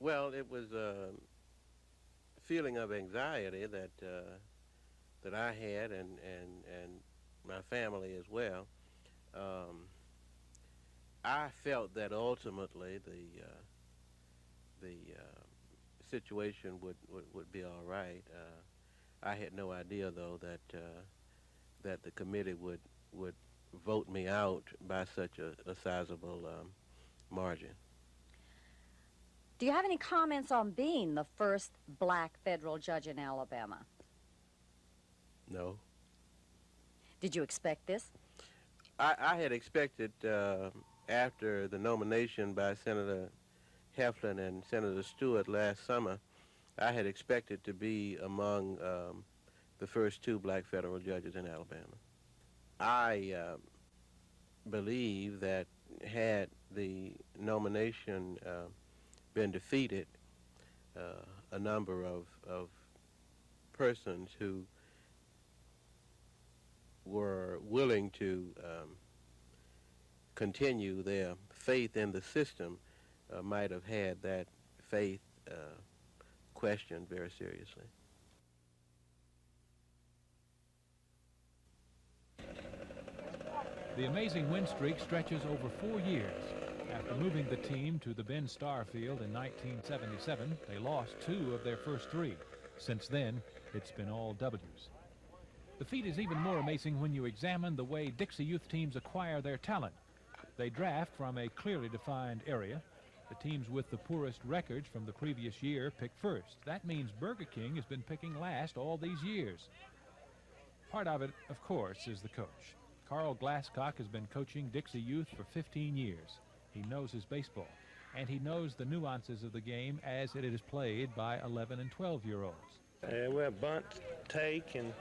Well, it was a feeling of anxiety that I had and my family as well. I felt that ultimately the situation would be all right. I had no idea though that the committee would vote me out by such a sizable margin. Do you have any comments on being the first black federal judge in Alabama? No. Did you expect this? I had expected after the nomination by Senator Heflin and Senator Stewart last summer, I had expected to be among the first two black federal judges in Alabama. I believe that had the nomination been defeated, a number of persons who were willing to continue their faith in the system might have had that faith questioned very seriously. The amazing win streak stretches over 4 years. After moving the team to the Ben Starr Field in 1977, they lost 2 of their first 3. Since then, it's been all W's. The feat is even more amazing when you examine the way Dixie youth teams acquire their talent. They draft from a clearly defined area. The teams with the poorest records from the previous year pick first. That means Burger King has been picking last all these years. Part of it, of course, is the coach. Carl Glasscock has been coaching Dixie youth for 15 years. He knows his baseball, and he knows the nuances of the game as it is played by 11 and 12-year-olds. We have bunt, take, and,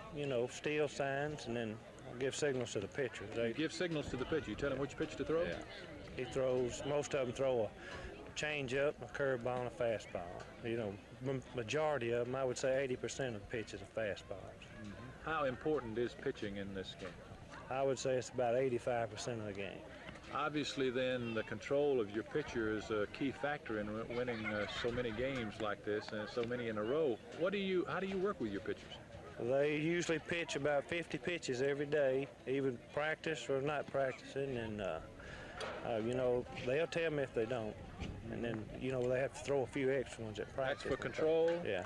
steal signs, and then I'll give signals to the pitcher. You give signals to the pitcher. You tell him which pitch to throw? Yeah. He throws, most of them throw a change-up, a curveball, and a fastball. Majority of them, I would say 80% of the pitches are fastballs. Mm-hmm. How important is pitching in this game? I would say it's about 85% of the game. Obviously, then, the control of your pitcher is a key factor in winning so many games like this and so many in a row. How do you work with your pitchers? They usually pitch about 50 pitches every day, even practice or not practicing, and they'll tell me if they don't, and then they have to throw a few extra ones at practice. That's for control. Yeah,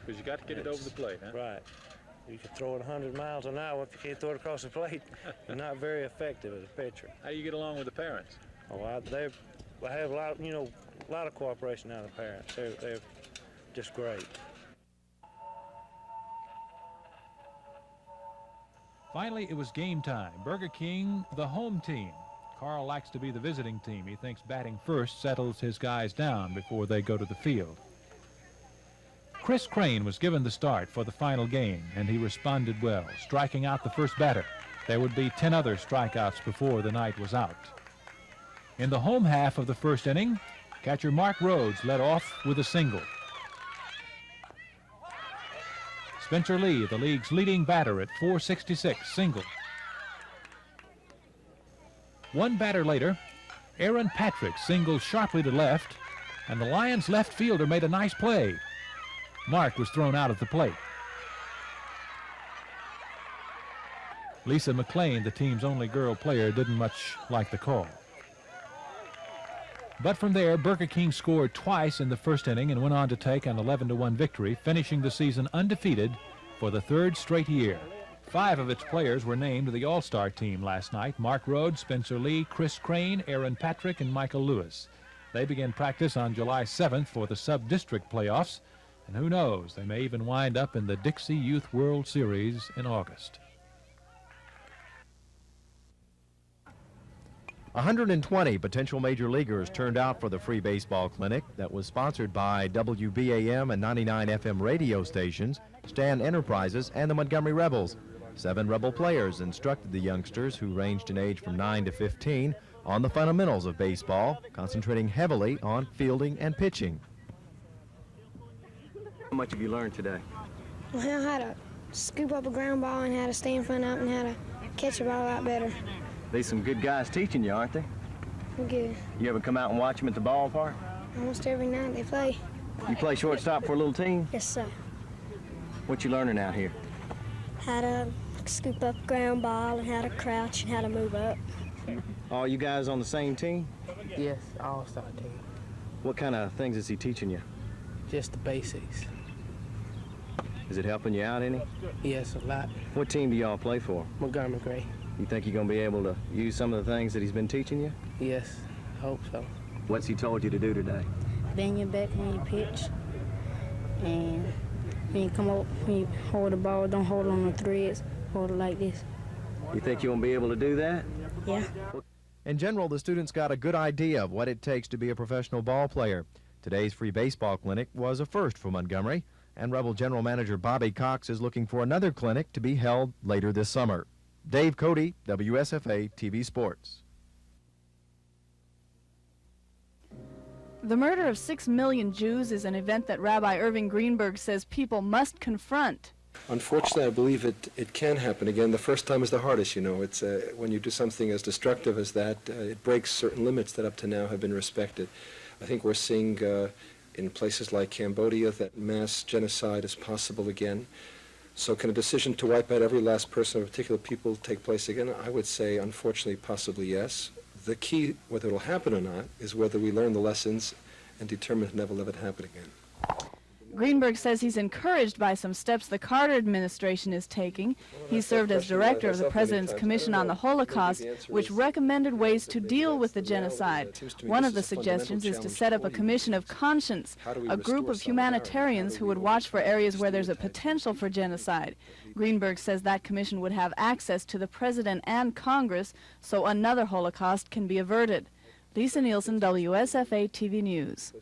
because you got to get it over the plate, huh? Right. You can throw it 100 miles an hour. If you can't throw it across the plate, you're not very effective as a pitcher. How do you get along with the parents? Oh, I have a lot of cooperation out of the parents. They're just great. Finally, it was game time. Burger King, the home team. Carl likes to be the visiting team. He thinks batting first settles his guys down before they go to the field. Chris Crane was given the start for the final game, and he responded well, striking out the first batter. There would be 10 other strikeouts before the night was out. In the home half of the first inning, catcher Mark Rhodes led off with a single. Spencer Lee, the league's leading batter at .466, single. One batter later, Aaron Patrick singled sharply to left, and the Lions' left fielder made a nice play. Mark was thrown out at the plate. Lisa McLean, the team's only girl player, didn't much like the call. But from there, Burger King scored twice in the first inning and went on to take an 11-1 victory, finishing the season undefeated for the 3rd straight year. 5 of its players were named to the All-Star team last night: Mark Rhodes, Spencer Lee, Chris Crane, Aaron Patrick, and Michael Lewis. They began practice on July 7th for the sub-district playoffs, and who knows, they may even wind up in the Dixie Youth World Series in August. 120 potential major leaguers turned out for the free baseball clinic that was sponsored by WBAM and 99 FM radio stations, Stan Enterprises, and the Montgomery Rebels. 7 Rebel players instructed the youngsters, who ranged in age from 9 to 15, on the fundamentals of baseball, concentrating heavily on fielding and pitching. How much have you learned today? Well, how to scoop up a ground ball and how to stay in front of it and how to catch a ball a lot better. There's some good guys teaching you, aren't they? Good. You ever come out and watch them at the ballpark? Almost every night they play. You play shortstop for a little team? Yes, sir. What you learning out here? How to scoop up ground ball and how to crouch and how to move up. All you guys on the same team? Yes, all-star team. What kind of things is he teaching you? Just the basics. Is it helping you out any? Yes, a lot. What team do y'all play for? Montgomery Gray. You think you're going to be able to use some of the things that he's been teaching you? Yes, hope so. What's he told you to do today? Bend your back when you pitch. And when you come up, when you hold the ball, don't hold on the threads. Hold it like this. You think you'll be able to do that? Yeah. In general, the students got a good idea of what it takes to be a professional ball player. Today's free baseball clinic was a first for Montgomery, and Rebel General Manager Bobby Cox is looking for another clinic to be held later this summer. Dave Cody, WSFA TV Sports. The murder of 6 million Jews is an event that Rabbi Irving Greenberg says people must confront. Unfortunately, I believe it can happen again. The first time is the hardest, you know. It's when you do something as destructive as that, it breaks certain limits that up to now have been respected. I think we're seeing in places like Cambodia that mass genocide is possible again. So can a decision to wipe out every last person of a particular people take place again? I would say, unfortunately, possibly yes. The key, whether it will happen or not, is whether we learn the lessons and determine to never let it happen again. Greenberg says he's encouraged by some steps the Carter administration is taking. He served as director of the President's Commission on the Holocaust, which recommended ways to deal with the genocide. One of the suggestions is to set up a commission of conscience, a group of humanitarians who would watch for areas where there's a potential for genocide. Greenberg says that commission would have access to the President and Congress so another Holocaust can be averted. Lisa Nielsen, WSFA TV News.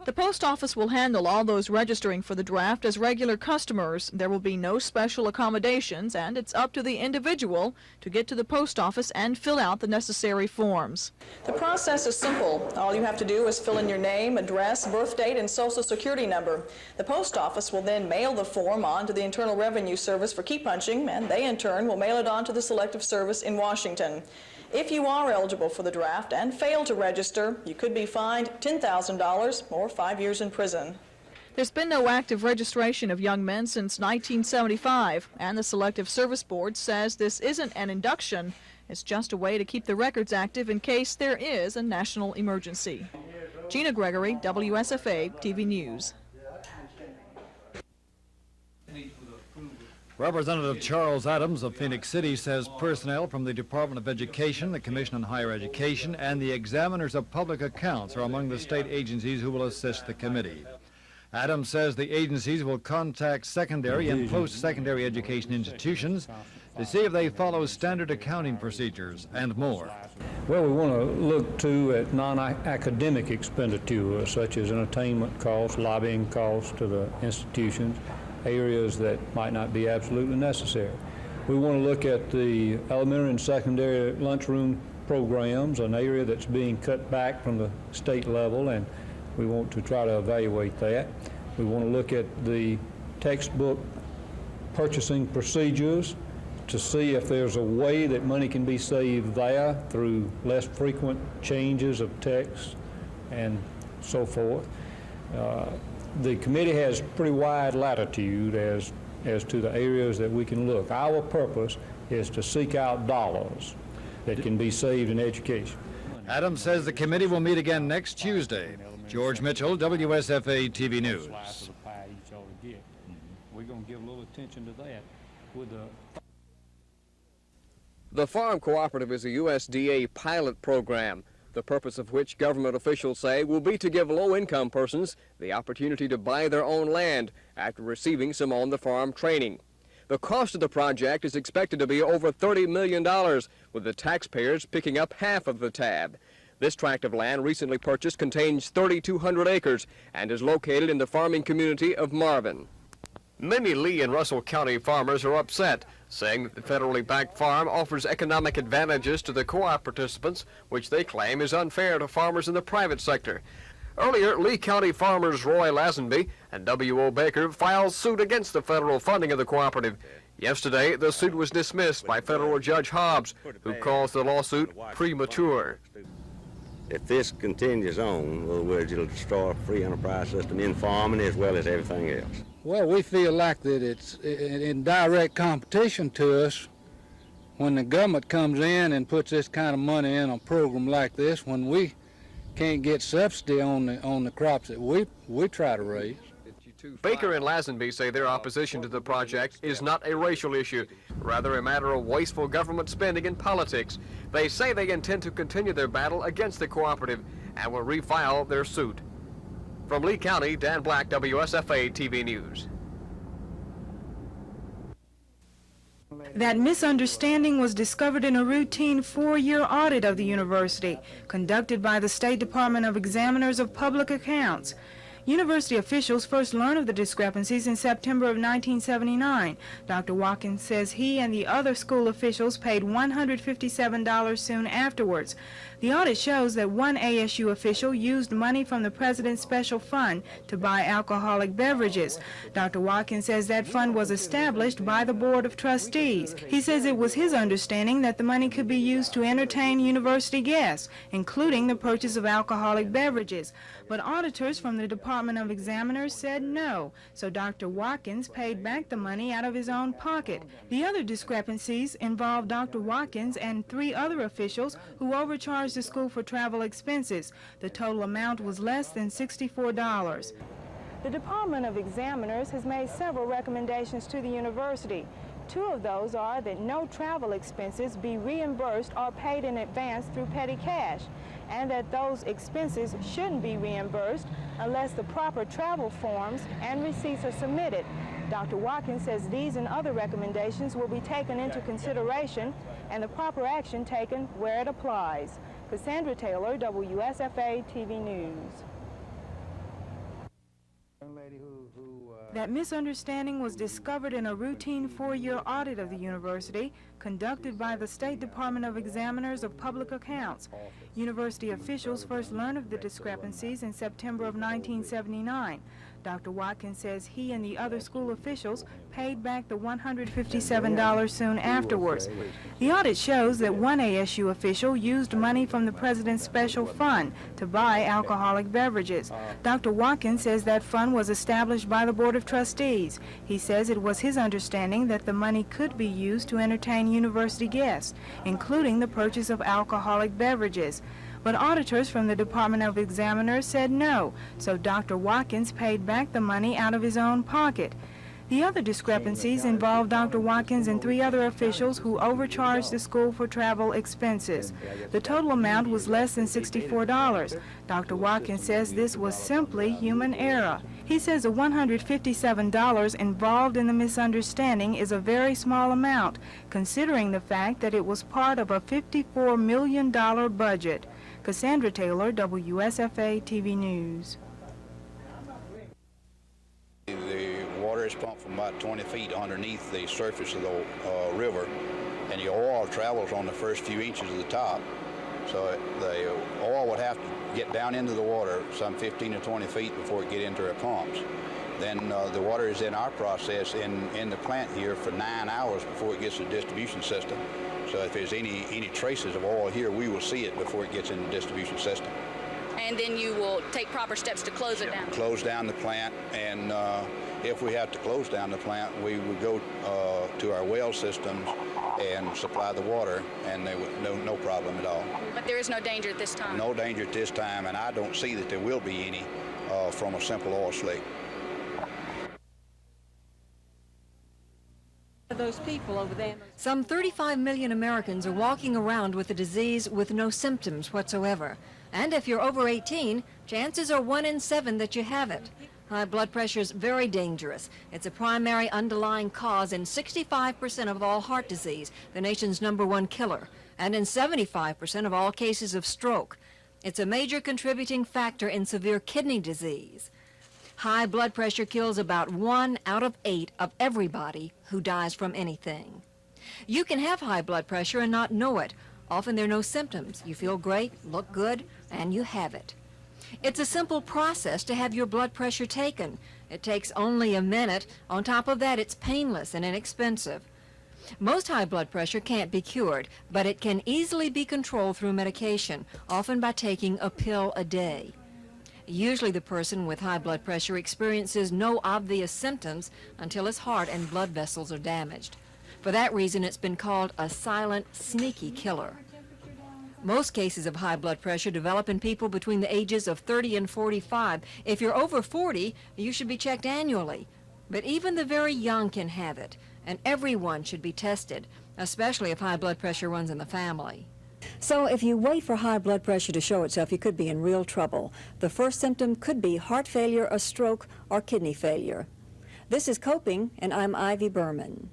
The post office will handle all those registering for the draft as regular customers. There will be no special accommodations, and it's up to the individual to get to the post office and fill out the necessary forms. The process is simple. All you have to do is fill in your name, address, birth date, and social security number. The post office will then mail the form on to the Internal Revenue Service for key punching, and they in turn will mail it on to the Selective Service in Washington. If you are eligible for the draft and fail to register, you could be fined $10,000 or 5 years in prison. There's been no active registration of young men since 1975, and the Selective Service Board says this isn't an induction. It's just a way to keep the records active in case there is a national emergency. Gina Gregory, WSFA TV News. Representative Charles Adams of Phoenix City says personnel from the Department of Education, the Commission on Higher Education, and the Examiners of Public Accounts are among the state agencies who will assist the committee. Adams says the agencies will contact secondary and post-secondary education institutions to see if they follow standard accounting procedures and more. Well, we want to look too at non-academic expenditure such as entertainment costs, lobbying costs to the institutions, areas that might not be absolutely necessary. We want to look at the elementary and secondary lunchroom programs, an area that's being cut back from the state level, and we want to try to evaluate that. We want to look at the textbook purchasing procedures to see if there's a way that money can be saved there through less frequent changes of text and so forth. The committee has pretty wide latitude as to the areas that we can look. Our purpose is to seek out dollars that can be saved in education. Adams says the committee will meet again next Tuesday. George Mitchell, WSFA TV News. We're going to give a little attention to that with The Farm Cooperative is a USDA pilot program, the purpose of which government officials say will be to give low-income persons the opportunity to buy their own land after receiving some on-the-farm training. The cost of the project is expected to be over $30 million, with the taxpayers picking up half of the tab. This tract of land recently purchased contains 3,200 acres and is located in the farming community of Marvin. Many Lee and Russell County farmers are upset, saying that the federally backed farm offers economic advantages to the co-op participants, which they claim is unfair to farmers in the private sector. Earlier, Lee County farmers Roy Lazenby and W.O. Baker filed suit against the federal funding of the cooperative. Yesterday, the suit was dismissed by federal Judge Hobbs, who calls the lawsuit premature. If this continues on, in other words, it'll destroy a free enterprise system in farming as well as everything else. Well, we feel like that it's in direct competition to us when the government comes in and puts this kind of money in a program like this, when we can't get subsidy on the crops that we try to raise. Baker and Lazenby say their opposition to the project is not a racial issue, rather a matter of wasteful government spending and politics. They say they intend to continue their battle against the cooperative and will refile their suit. From Lee County, Dan Black, WSFA TV News. That misunderstanding was discovered in a routine 4-year audit of the university, conducted by the State Department of Examiners of Public Accounts. University officials first learned of the discrepancies in September of 1979. Dr. Watkins says he and the other school officials paid $157 soon afterwards. The audit shows that one ASU official used money from the president's special fund to buy alcoholic beverages. Dr. Watkins says that fund was established by the Board of Trustees. He says it was his understanding that the money could be used to entertain university guests, including the purchase of alcoholic beverages. But auditors from the Department of Examiners said no, so Dr. Watkins paid back the money out of his own pocket. The other discrepancies involved Dr. Watkins and 3 other officials who overcharged the school for travel expenses. The total amount was less than $64. The Department of Examiners has made several recommendations to the university. 2 of those are that no travel expenses be reimbursed or paid in advance through petty cash, and that those expenses shouldn't be reimbursed unless the proper travel forms and receipts are submitted. Dr. Watkins says these and other recommendations will be taken into consideration and the proper action taken where it applies. Cassandra Taylor, WSFA TV News. That misunderstanding was discovered in a routine 4-year audit of the university conducted by the State Department of Examiners of Public Accounts. University officials first learned of the discrepancies in September of 1979. Dr. Watkins says he and the other school officials paid back the $157 soon afterwards. The audit shows that one ASU official used money from the president's special fund to buy alcoholic beverages. Dr. Watkins says that fund was established by the Board of Trustees. He says it was his understanding that the money could be used to entertain university guests, including the purchase of alcoholic beverages. But auditors from the Department of Examiners said no, so Dr. Watkins paid back the money out of his own pocket. The other discrepancies involved Dr. Watkins and 3 other officials who overcharged the school for travel expenses. The total amount was less than $64. Dr. Watkins says this was simply human error. He says the $157 involved in the misunderstanding is a very small amount, considering the fact that it was part of a $54 million budget. Cassandra Taylor, WSFA TV News. The water is pumped from about 20 feet underneath the surface of the river, and the oil travels on the first few inches of the top. So the oil would have to get down into the water some 15 to 20 feet before it get into our pumps. Then the water is in our process in the plant here for 9 hours before it gets to the distribution system. So if there's any traces of oil here, we will see it before it gets in the distribution system. And then you will take proper steps to close it down? Close down the plant, and if we have to close down the plant, we would go to our well systems and supply the water, and there was no problem at all. But there is no danger at this time? No danger at this time, and I don't see that there will be any from a simple oil slick. Those people over there. Some 35 million Americans are walking around with the disease with no symptoms whatsoever. And if you're over 18, chances are 1 in 7 that you have it. High blood pressure is very dangerous. It's a primary underlying cause in 65% of all heart disease, the nation's #1 killer, and in 75% of all cases of stroke. It's a major contributing factor in severe kidney disease. High blood pressure kills about 1 out of 8 of everybody who dies from anything. You can have high blood pressure and not know it. Often there are no symptoms. You feel great, look good, and you have it. It's a simple process to have your blood pressure taken. It takes only a minute. On top of that, it's painless and inexpensive. Most high blood pressure can't be cured, but it can easily be controlled through medication, often by taking a pill a day. Usually the person with high blood pressure experiences no obvious symptoms until his heart and blood vessels are damaged. For that reason, it's been called a silent, sneaky killer. Most cases of high blood pressure develop in people between the ages of 30 and 45. If you're over 40, you should be checked annually. But even the very young can have it, and everyone should be tested, especially if high blood pressure runs in the family. So if you wait for high blood pressure to show itself, you could be in real trouble. The first symptom could be heart failure, a stroke, or kidney failure. This is Coping, and I'm Ivy Berman.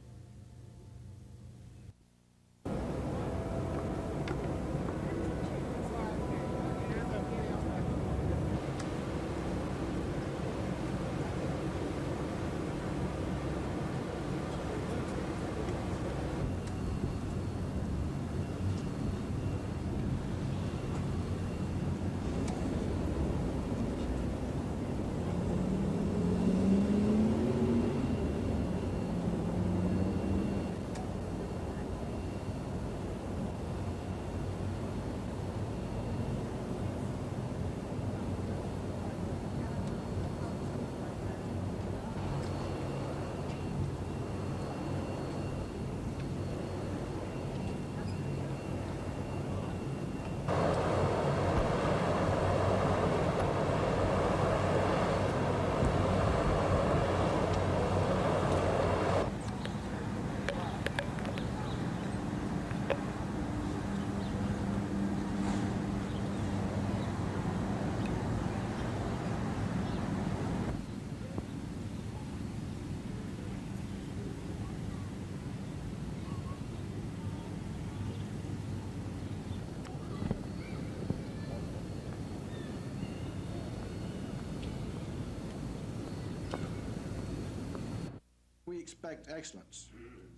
We expect excellence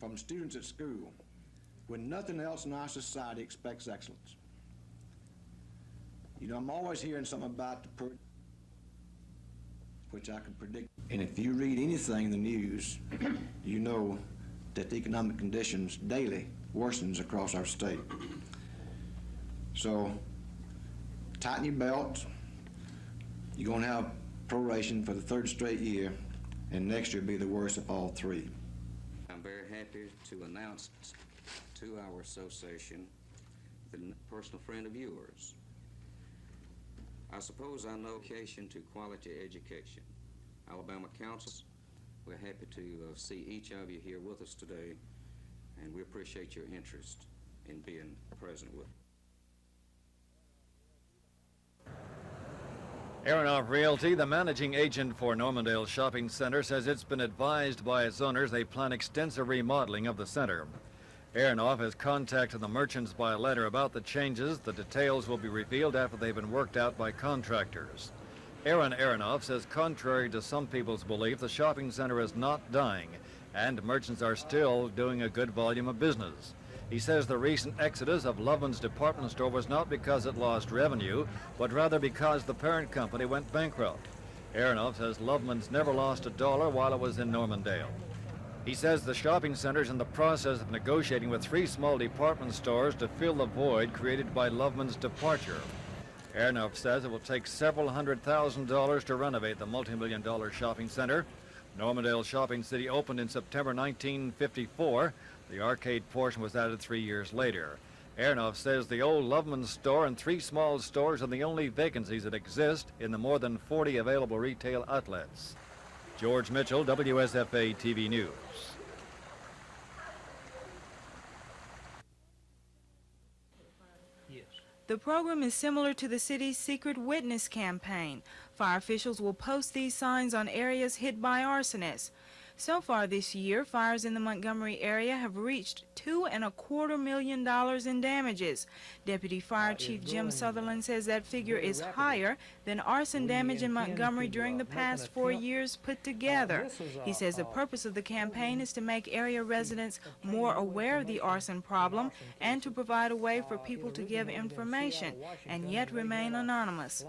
from students at school when nothing else in our society expects excellence. You know, I'm always hearing something about which I can predict. And if you read anything in the news, you know that the economic conditions daily worsens across our state. So tighten your belts. You're going to have proration for the third straight year, and next year will be the worst of all three. I'm very happy to announce to our association the personal friend of yours. I suppose I know vocation to quality education. Alabama Council, we're happy to see each of you here with us today, and we appreciate your interest in being present with us. Aronoff Realty, the managing agent for Normandale Shopping Center, says it's been advised by its owners they plan extensive remodeling of the center. Aronoff has contacted the merchants by letter about the changes. The details will be revealed after they've been worked out by contractors. Aaron Aronoff says contrary to some people's belief, the shopping center is not dying, and merchants are still doing a good volume of business. He says the recent exodus of Loveman's department store was not because it lost revenue, but rather because the parent company went bankrupt. Aronoff says Loveman's never lost a dollar while it was in Normandale. He says the shopping center is in the process of negotiating with 3 small department stores to fill the void created by Loveman's departure. Aronoff says it will take several $100,000 to renovate the multi-million-dollar shopping center. Normandale Shopping City opened in September 1954. The arcade portion was added 3 years later. Aronoff says the old Loveman store and 3 small stores are the only vacancies that exist in the more than 40 available retail outlets. George Mitchell, WSFA TV News. The program is similar to the city's Secret Witness campaign. Fire officials will post these signs on areas hit by arsonists. So far this year, fires in the Montgomery area have reached $2.25 million in damages. Deputy Fire Chief Jim Sutherland says that figure is higher than arson damage in Montgomery during the past 4 years put together. He says the purpose of the campaign is to make area residents more aware of the arson problem and to provide a way for people to give information and yet remain anonymous.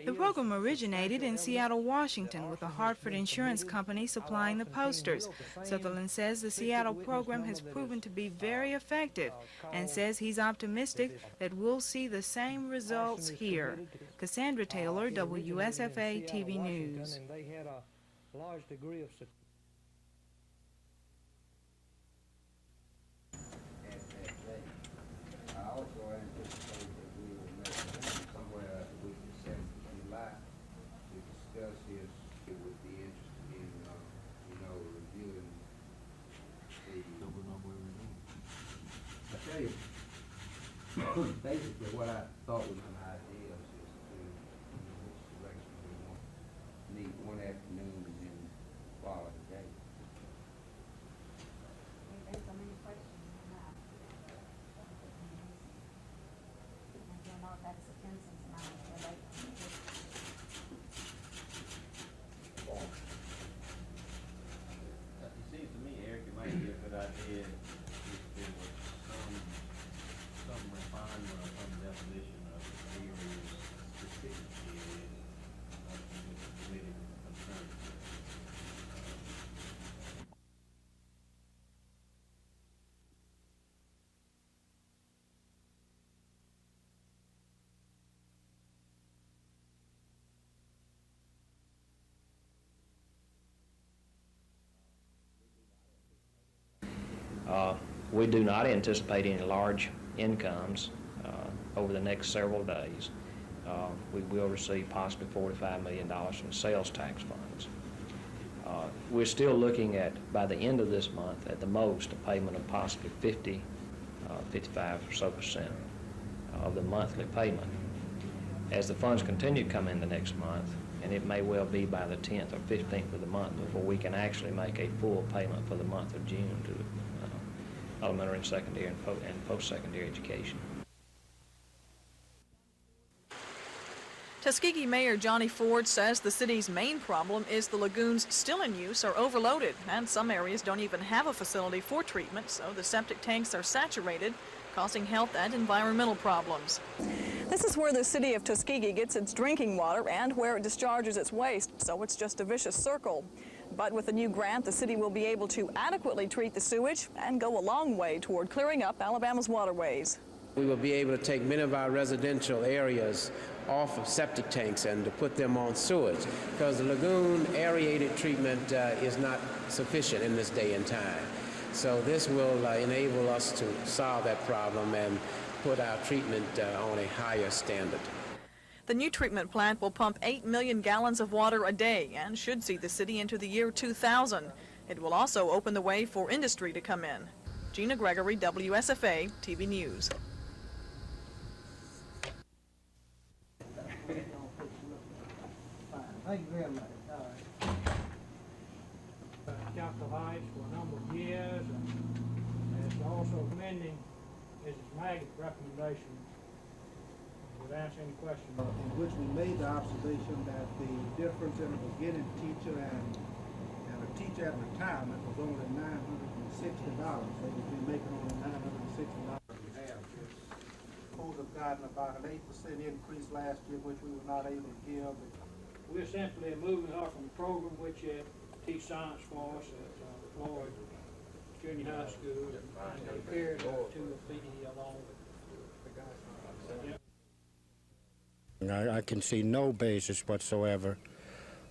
The program originated in Seattle, Washington, with the Hartford Insurance Company supplying the posters. posters. Sutherland says the Seattle program has proven to be very effective and says he's optimistic that we'll see the same results here. Cassandra Taylor, WSFA TV News. They had a large degree of basically what I thought was an idea is to which direction we want to meet one afternoon and then follow the day. There's so many questions on that. I don't know if that's the consensus now. It seems to me, Eric, it might be a good idea if there was some refinement or some definition of the areas, specific areas of the committee concerned. We do not anticipate any large incomes over the next several days. We will receive possibly $45 million from sales tax funds. We're still looking at, by the end of this month, at the most, a payment of possibly 55 or so percent of the monthly payment. As the funds continue to come in the next month, and it may well be by the 10th or 15th of the month before we can actually make a full payment for the month of June to elementary and secondary and post-secondary education. Tuskegee Mayor Johnny Ford says the city's main problem is the lagoons still in use are overloaded, and some areas don't even have a facility for treatment, so the septic tanks are saturated, causing health and environmental problems. This is where the city of Tuskegee gets its drinking water and where it discharges its waste, so it's just a vicious circle. But with the new grant, the city will be able to adequately treat the sewage and go a long way toward clearing up Alabama's waterways. We will be able to take many of our residential areas off of septic tanks and to put them on sewage, because the lagoon aerated treatment is not sufficient in this day and time. So this will enable us to solve that problem and put our treatment on a higher standard. The new treatment plant will pump 8 million gallons of water a day and should see the city into the year 2000. It will also open the way for industry to come in. Gina Gregory, WSFA TV News. Thank you very much. Capital Heights for a number of years, and it's also amending his MAGIC recommendation. Would answer any questions. In which we made the observation that the difference in a beginning teacher and a teacher at retirement was only $960. They would be making only $960. We have schools have gotten about an 8% increase last year, which we were not able to give. We're simply moving her from the program which teach science for us at Floyd Junior High School and they paired to a PD along with the guys. I can see no basis whatsoever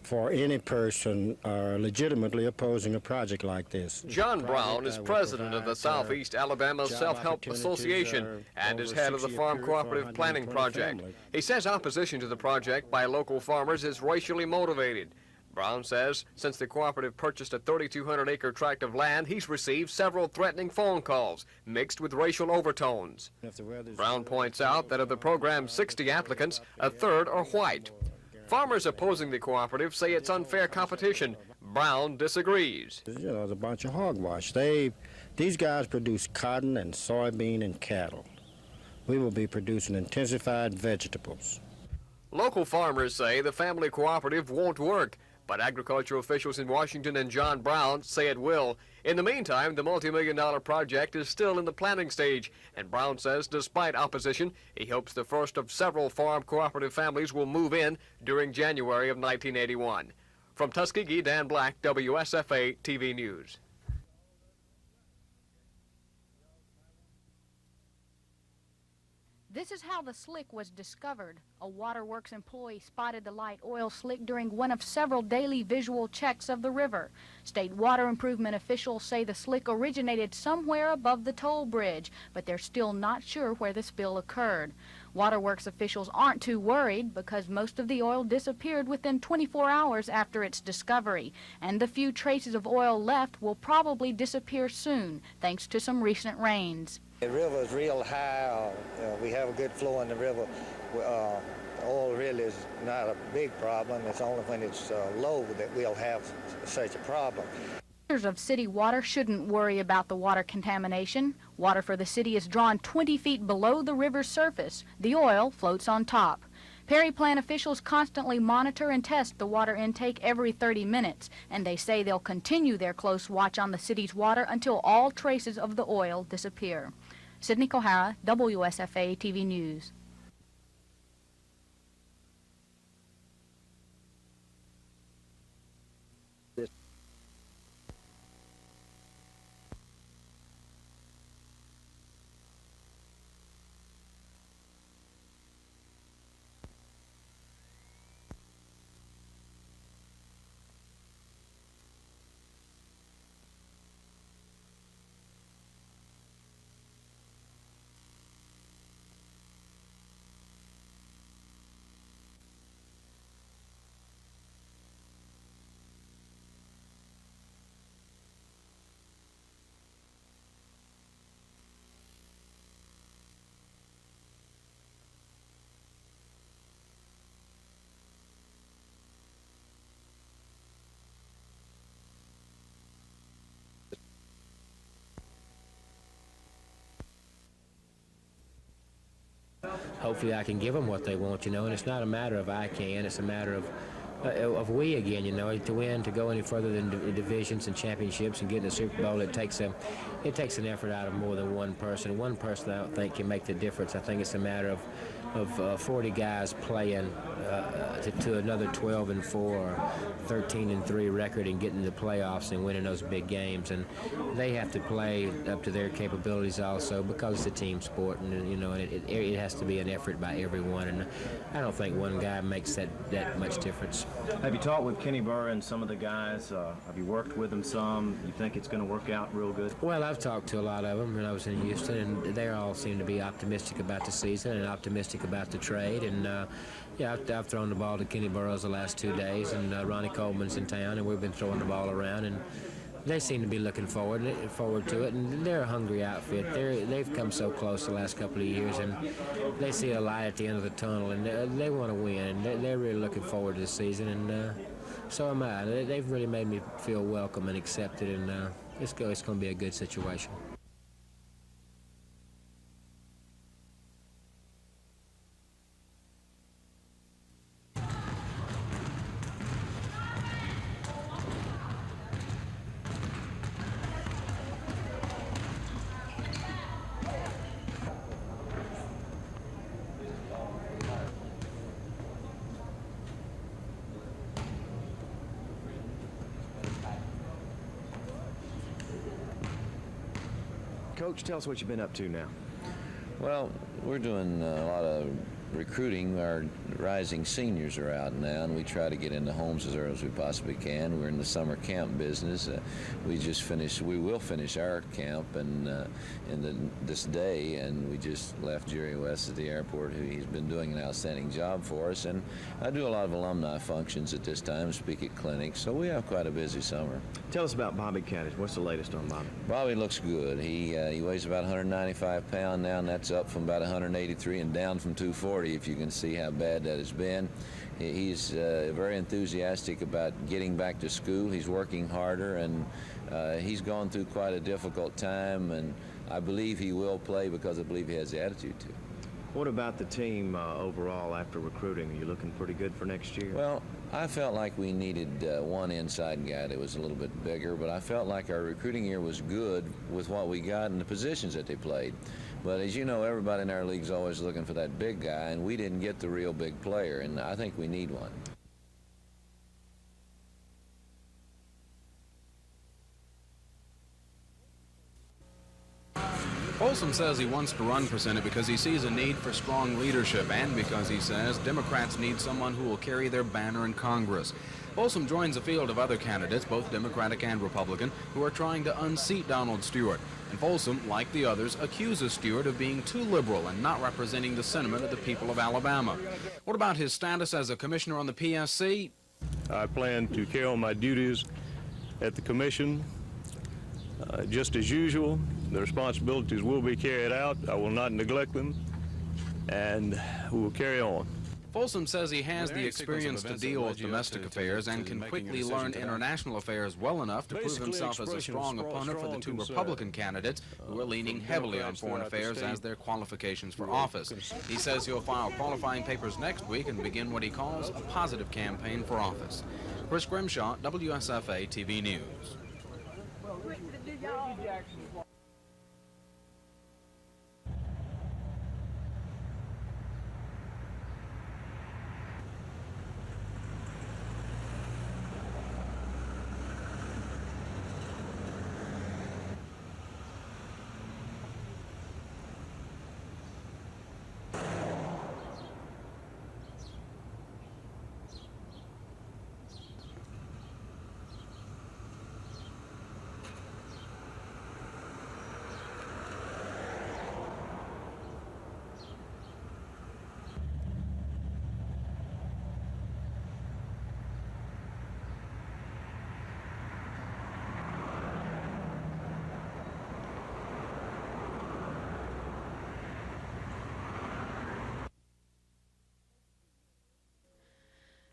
for any person legitimately opposing a project like this. John Brown is president of the Southeast Alabama Self-Help Association and is head of the Farm Cooperative Planning Project. He says opposition to the project by local farmers is racially motivated. Brown says since the cooperative purchased a 3,200-acre tract of land, he's received several threatening phone calls mixed with racial overtones. Brown points out that of the program's 60 applicants, a third are white. Farmers opposing the cooperative say it's unfair competition. Brown disagrees. You know, it's a bunch of hogwash. These guys produce cotton and soybean and cattle. We will be producing intensified vegetables. Local farmers say the family cooperative won't work, but agricultural officials in Washington and John Brown say it will. In the meantime, the multi-million-dollar project is still in the planning stage, and Brown says despite opposition, he hopes the first of several farm cooperative families will move in during January of 1981. From Tuskegee, Dan Black, WSFA TV News. This is how the slick was discovered. A waterworks employee spotted the light oil slick during one of several daily visual checks of the river. State water improvement officials say the slick originated somewhere above the toll bridge, but they're still not sure where the spill occurred. Waterworks officials aren't too worried because most of the oil disappeared within 24 hours after its discovery, and the few traces of oil left will probably disappear soon, thanks to some recent rains. The river is real high. We have a good flow in the river. Oil really is not a big problem. It's only when it's low that we'll have such a problem. Owners of city water shouldn't worry about the water contamination. Water for the city is drawn 20 feet below the river's surface. The oil floats on top. Perry Plan officials constantly monitor and test the water intake every 30 minutes, and they say they'll continue their close watch on the city's water until all traces of the oil disappear. Sydney Kohara, WSFA TV News. Hopefully I can give them what they want, and it's not a matter of I can, it's a matter of we again, to win, to go any further than divisions and championships and get in the Super Bowl. It takes an effort out of more than one person. One person I don't think can make the difference. I think it's a matter of 40 guys playing to another 12-4 or 13-3 record and getting to the playoffs and winning those big games. And they have to play up to their capabilities also because it's a team sport, and it has to be an effort by everyone. And I don't think one guy makes that much difference. Have you talked with Kenny Burr and some of the guys? Have you worked with them some? You think it's going to work out real good? Well, I've talked to a lot of them when I was in Houston, and they all seem to be optimistic about the season and optimistic about the trade. And I've thrown the ball to Kenny Burrows the last 2 days, and Ronnie Coleman's in town, and we've been throwing the ball around, and they seem to be looking forward to it, and they're a hungry outfit. They've come so close the last couple of years, and they see a light at the end of the tunnel, and they want to win, and they're really looking forward to the season, and so am I. They've really made me feel welcome and accepted, and it's going to be a good situation. Coach, tell us what you've been up to now. Well, we're doing a lot of recruiting. Our rising seniors are out now, and we try to get into homes as early as we possibly can. We're in the summer camp business. We will finish our camp this day, and we just left Jerry West at the airport, who he's been doing an outstanding job for us. And I do a lot of alumni functions at this time, speak at clinics, so we have quite a busy summer. Tell us about Bobby Caddis. What's the latest on Bobby? Bobby looks good. He weighs about 195 pounds now, and that's up from about 183 and down from 240, if you can see how bad that has been. He's very enthusiastic about getting back to school. He's working harder, and he's gone through quite a difficult time, and I believe he will play because I believe he has the attitude to. What about the team overall after recruiting? Are you looking pretty good for next year? Well, I felt like we needed one inside guy that was a little bit bigger, but I felt like our recruiting year was good with what we got and the positions that they played. But as you know, everybody in our league is always looking for that big guy, and we didn't get the real big player, and I think we need one. Folsom says he wants to run for Senate because he sees a need for strong leadership and because he says Democrats need someone who will carry their banner in Congress. Folsom joins a field of other candidates, both Democratic and Republican, who are trying to unseat Donald Stewart. And Folsom, like the others, accuses Stewart of being too liberal and not representing the sentiment of the people of Alabama. What about his status as a commissioner on the PSC? I plan to carry on my duties at the commission just as usual. The responsibilities will be carried out. I will not neglect them, and we will carry on. Folsom says he has the experience to deal with domestic affairs and can quickly learn international affairs well enough to prove himself as a strong opponent for the two Republican candidates who are leaning heavily on foreign affairs as their qualifications for office. He says he'll file qualifying papers next week and begin what he calls a positive campaign for office. Chris Grimshaw, WSFA TV News.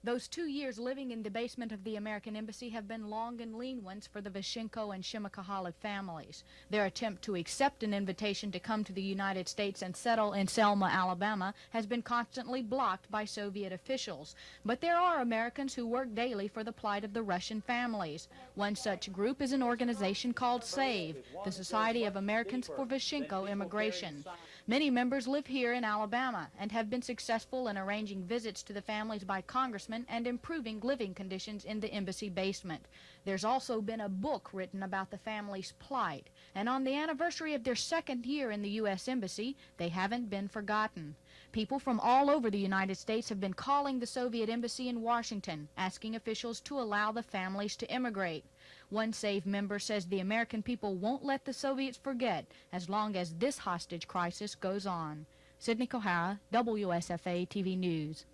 Those 2 years living in the basement of the American Embassy have been long and lean ones for the Vishenko and Shimakahala families. Their attempt to accept an invitation to come to the United States and settle in Selma, Alabama, has been constantly blocked by Soviet officials. But there are Americans who work daily for the plight of the Russian families. One such group is an organization called SAVE, the Society of Americans for Vishenko Immigration. Many members live here in Alabama and have been successful in arranging visits to the families by congressmen and improving living conditions in the embassy basement. There's also been a book written about the family's plight, and on the anniversary of their second year in the U.S. Embassy, they haven't been forgotten. People from all over the United States have been calling the Soviet Embassy in Washington, asking officials to allow the families to immigrate. One SAVE member says the American people won't let the Soviets forget as long as this hostage crisis goes on. Sydney Kohara, WSFA TV News.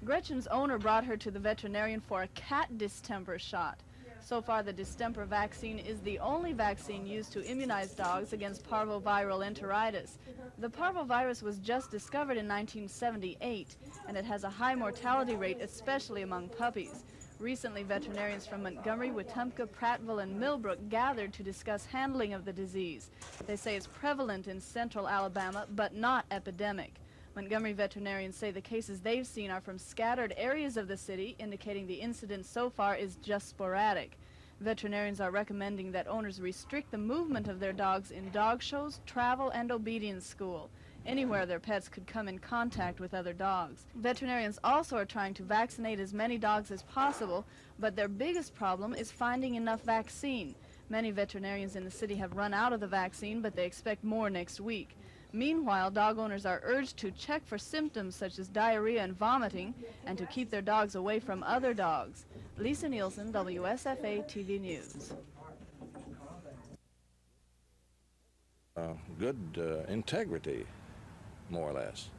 Gretchen's owner brought her to the veterinarian for a cat distemper shot. So far, the distemper vaccine is the only vaccine used to immunize dogs against parvoviral enteritis. The parvovirus was just discovered in 1978, and it has a high mortality rate, especially among puppies. Recently, veterinarians from Montgomery, Wetumpka, Prattville, and Millbrook gathered to discuss handling of the disease. They say it's prevalent in central Alabama, but not epidemic. Montgomery veterinarians say the cases they've seen are from scattered areas of the city, indicating the incidence so far is just sporadic. Veterinarians are recommending that owners restrict the movement of their dogs in dog shows, travel, and obedience school, anywhere their pets could come in contact with other dogs. Veterinarians also are trying to vaccinate as many dogs as possible, but their biggest problem is finding enough vaccine. Many veterinarians in the city have run out of the vaccine, but they expect more next week. Meanwhile, dog owners are urged to check for symptoms such as diarrhea and vomiting and to keep their dogs away from other dogs. Lisa Nielsen, WSFA TV News. Good integrity, more or less.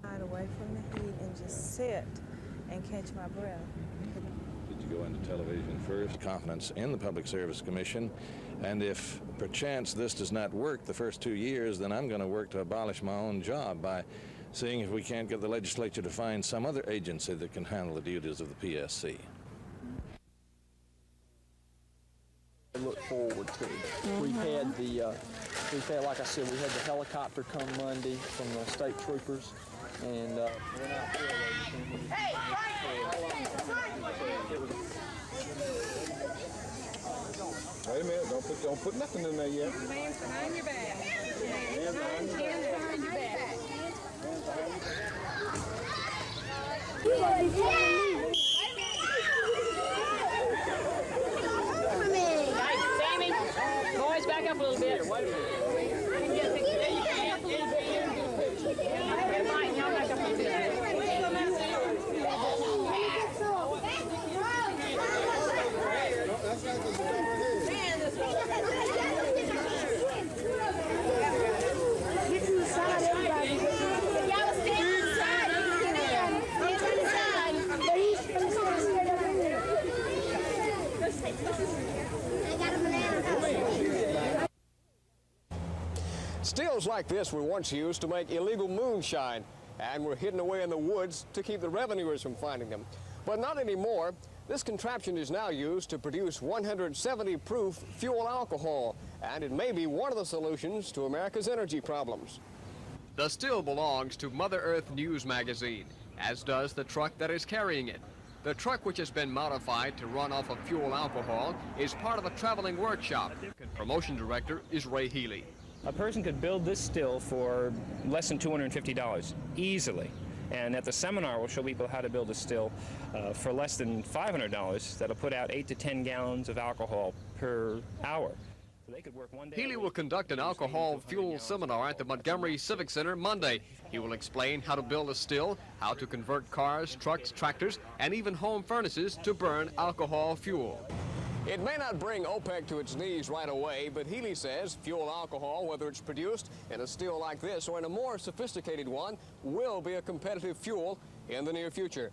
Hide away from the heat and just sit and catch my breath. Did you go into television first? Confidence in the Public Service Commission, and if perchance this does not work the first 2 years, then I'm going to work to abolish my own job by seeing if we can't get the legislature to find some other agency that can handle the duties of the PSC. Look forward to. We've had, like I said, we had the helicopter come Monday from the state troopers, and we're not there. Hey, wait a minute, don't put nothing in there yet. Hands behind your back. Hands behind your back. little bit. Wait a minute. Stills like this were once used to make illegal moonshine and were hidden away in the woods to keep the revenuers from finding them. But not anymore. This contraption is now used to produce 170 proof fuel alcohol, and it may be one of the solutions to America's energy problems. The still belongs to Mother Earth News magazine, as does the truck that is carrying it. The truck, which has been modified to run off of fuel alcohol, is part of a traveling workshop. Promotion director is Ray Healy. A person could build this still for less than $250, easily. And at the seminar, we'll show people how to build a still for less than $500 that'll put out 8 to 10 gallons of alcohol per hour. So they could work one day. Healy will conduct an alcohol fuel seminar at the Montgomery Civic Center Monday. He will explain how to build a still, how to convert cars, trucks, tractors, and even home furnaces to burn alcohol fuel. It may not bring OPEC to its knees right away, but Healy says fuel alcohol, whether it's produced in a still like this or in a more sophisticated one, will be a competitive fuel in the near future.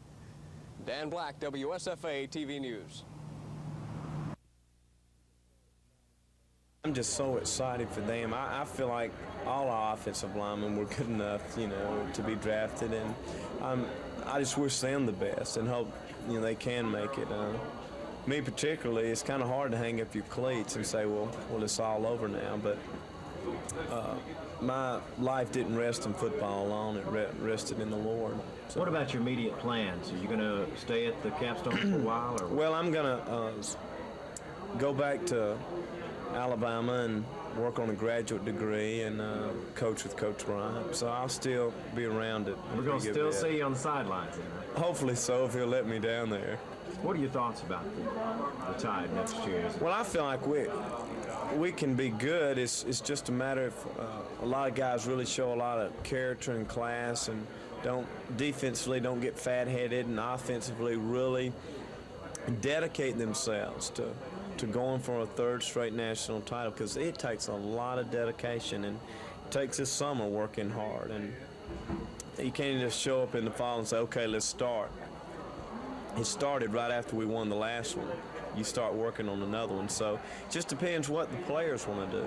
Dan Black, WSFA TV News. I'm just so excited for them. I feel like all our offensive linemen were good enough, you know, to be drafted, and I just wish them the best and hope, you know, they can make it. Me particularly, it's kind of hard to hang up your cleats and say, well, it's all over now. But my life didn't rest in football alone. It rested in the Lord. So. What about your immediate plans? Are you going to stay at the capstone for a while? Or? Well, I'm going to go back to Alabama and work on a graduate degree and coach with Coach Bryant. So I'll still be around it. We're going to still see you on the sidelines then, right? Hopefully so, if he'll let me down there. What are your thoughts about the Tide next year? Well, I feel like we can be good. It's just a matter of a lot of guys really show a lot of character and class and defensively don't get fat-headed, and offensively really dedicate themselves to going for a third straight national title, because it takes a lot of dedication, and it takes this summer working hard, and you can't just show up in the fall and say, okay, let's start. It started right after we won the last one. You start working on another one, so it just depends what the players want to do.